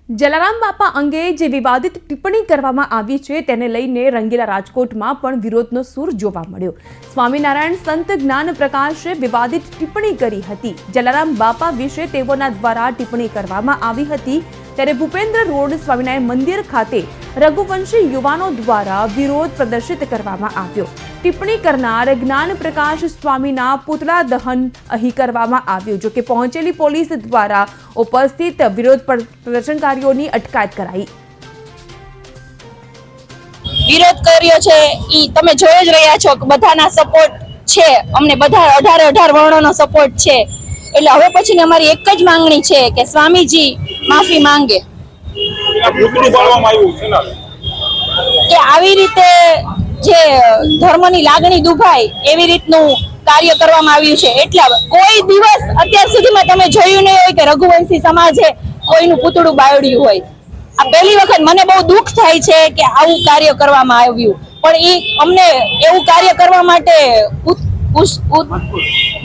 જલારામ બાપા અંગે જે વિવાદિત ટિપ્પણી કરવામાં આવી છે તેને લઈને રંગીલા રાજકોટમાં પણ વિરોધનો સૂર જોવા મળ્યો। સ્વામિનારાયણ સંત જ્ઞાન પ્રકાશે વિવાદિત ટિપ્પણી કરી હતી। જલારામ બાપા વિશે તેઓના દ્વારા ટિપ્પણી કરવામાં આવી હતી ત્યારે ભૂપેન્દ્ર રોડ સ્વામિનારાયણ મંદિર ખાતે રઘુવંશી યુવાનો દ્વારા વિરોધ પ્રદર્શિત કરવામાં આવ્યો। ટિપ્પણી કરનાર જ્ઞાન પ્રકાશ સ્વામીના પુતળા દહન અહીં કરવામાં આવ્યું। જો કે પહોંચેલી પોલીસ દ્વારા ઉપસ્થિત વિરોધ પ્રદર્શનકારીઓની અટકાયત કરાઈ। વિરોધ કર્યો છે ઈ તમે જોઈ જ રહ્યા છો કે બધાના સપોર્ટ છે, અમને બધા 18 વર્ણોનો સપોર્ટ છે। એટલે હવે પછીની અમારી એક જ માંગણી છે કે સ્વામીજી માફી માંગે કે આવી રીતે જે ધર્મની લાગણી દુભાય એવી રીતનું કાર્ય કરવામાં આવ્યું છે। એટલે કોઈ દિવસ અત્યાર સુધીમાં તમે જોયું નહીં હોય કે રઘુવંશી સમાજે કોઈનું પૂતળું બાળ્યું હોય। આ પહેલી વખત મને બહુ દુઃખ થાય છે કે આવું કાર્ય કરવામાં આવ્યું, પણ એ અમને એવું કાર્ય કરવા માટે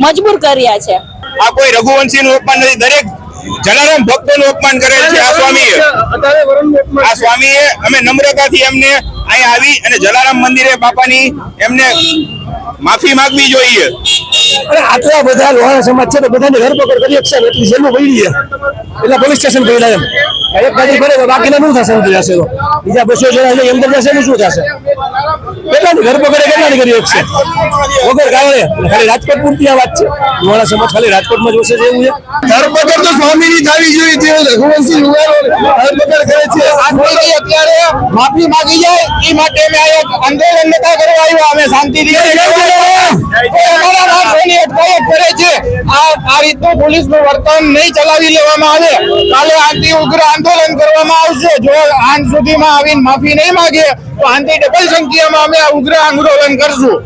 મજબૂર કર્યા છે। આ કોઈ રઘુવંશીનું અપમાન નથી, દરેક જલારામ ભક્તોનું અપમાન કરેલ છે આ સ્વામીએ। અમે નમ્રતાથી એમને અહીંયા આવી અને જલારામ મંદિરે બાપાની એમને માફી માંગવી જોઈએ। અને આટલા બધા લોહાણા સમાજ છે તો બધાને ધરપકડ કરી શકશે એટલી જેલમાં પડી છે, એટલે પોલીસ સ્ટેશન ગયેલા એમ એક ગાડી ભરે તો બાકીના શું થશે? અંદર જશે તો બીજા 200 જણા અંદર જશે એનું શું થશે? કેટલાની ધરપકડ કેટલાની કરી શકશે વગર કારણે? ખાલી રાજકોટ પૂરતી આ વાત છે, લોહાણા સમાજ ખાલી રાજકોટમાં જોશે છે એવું છે? ધરપકડ તો સ્વામીની થવી જોઈએ, જે રઘુવંશી યુવાનો ધરપકડ કરે છે અત્યારે માફી માંગી જાય એ માટે અમે આંદોલન નતા કરવા આવ્યા। અમે શાંતિથી કરે છે આ રીતનું પોલીસનું વર્તન નહીં ચલાવી લેવામાં આવે। કાલે આંતિ ઉગ્ર આંદોલન કરવામાં આવશે। જો આજ સુધીમાં આવીને માફી નહીં માંગે તો આંતિ ડબલ સંખ્યામાં અમે ઉગ્ર આંદોલન કરશું।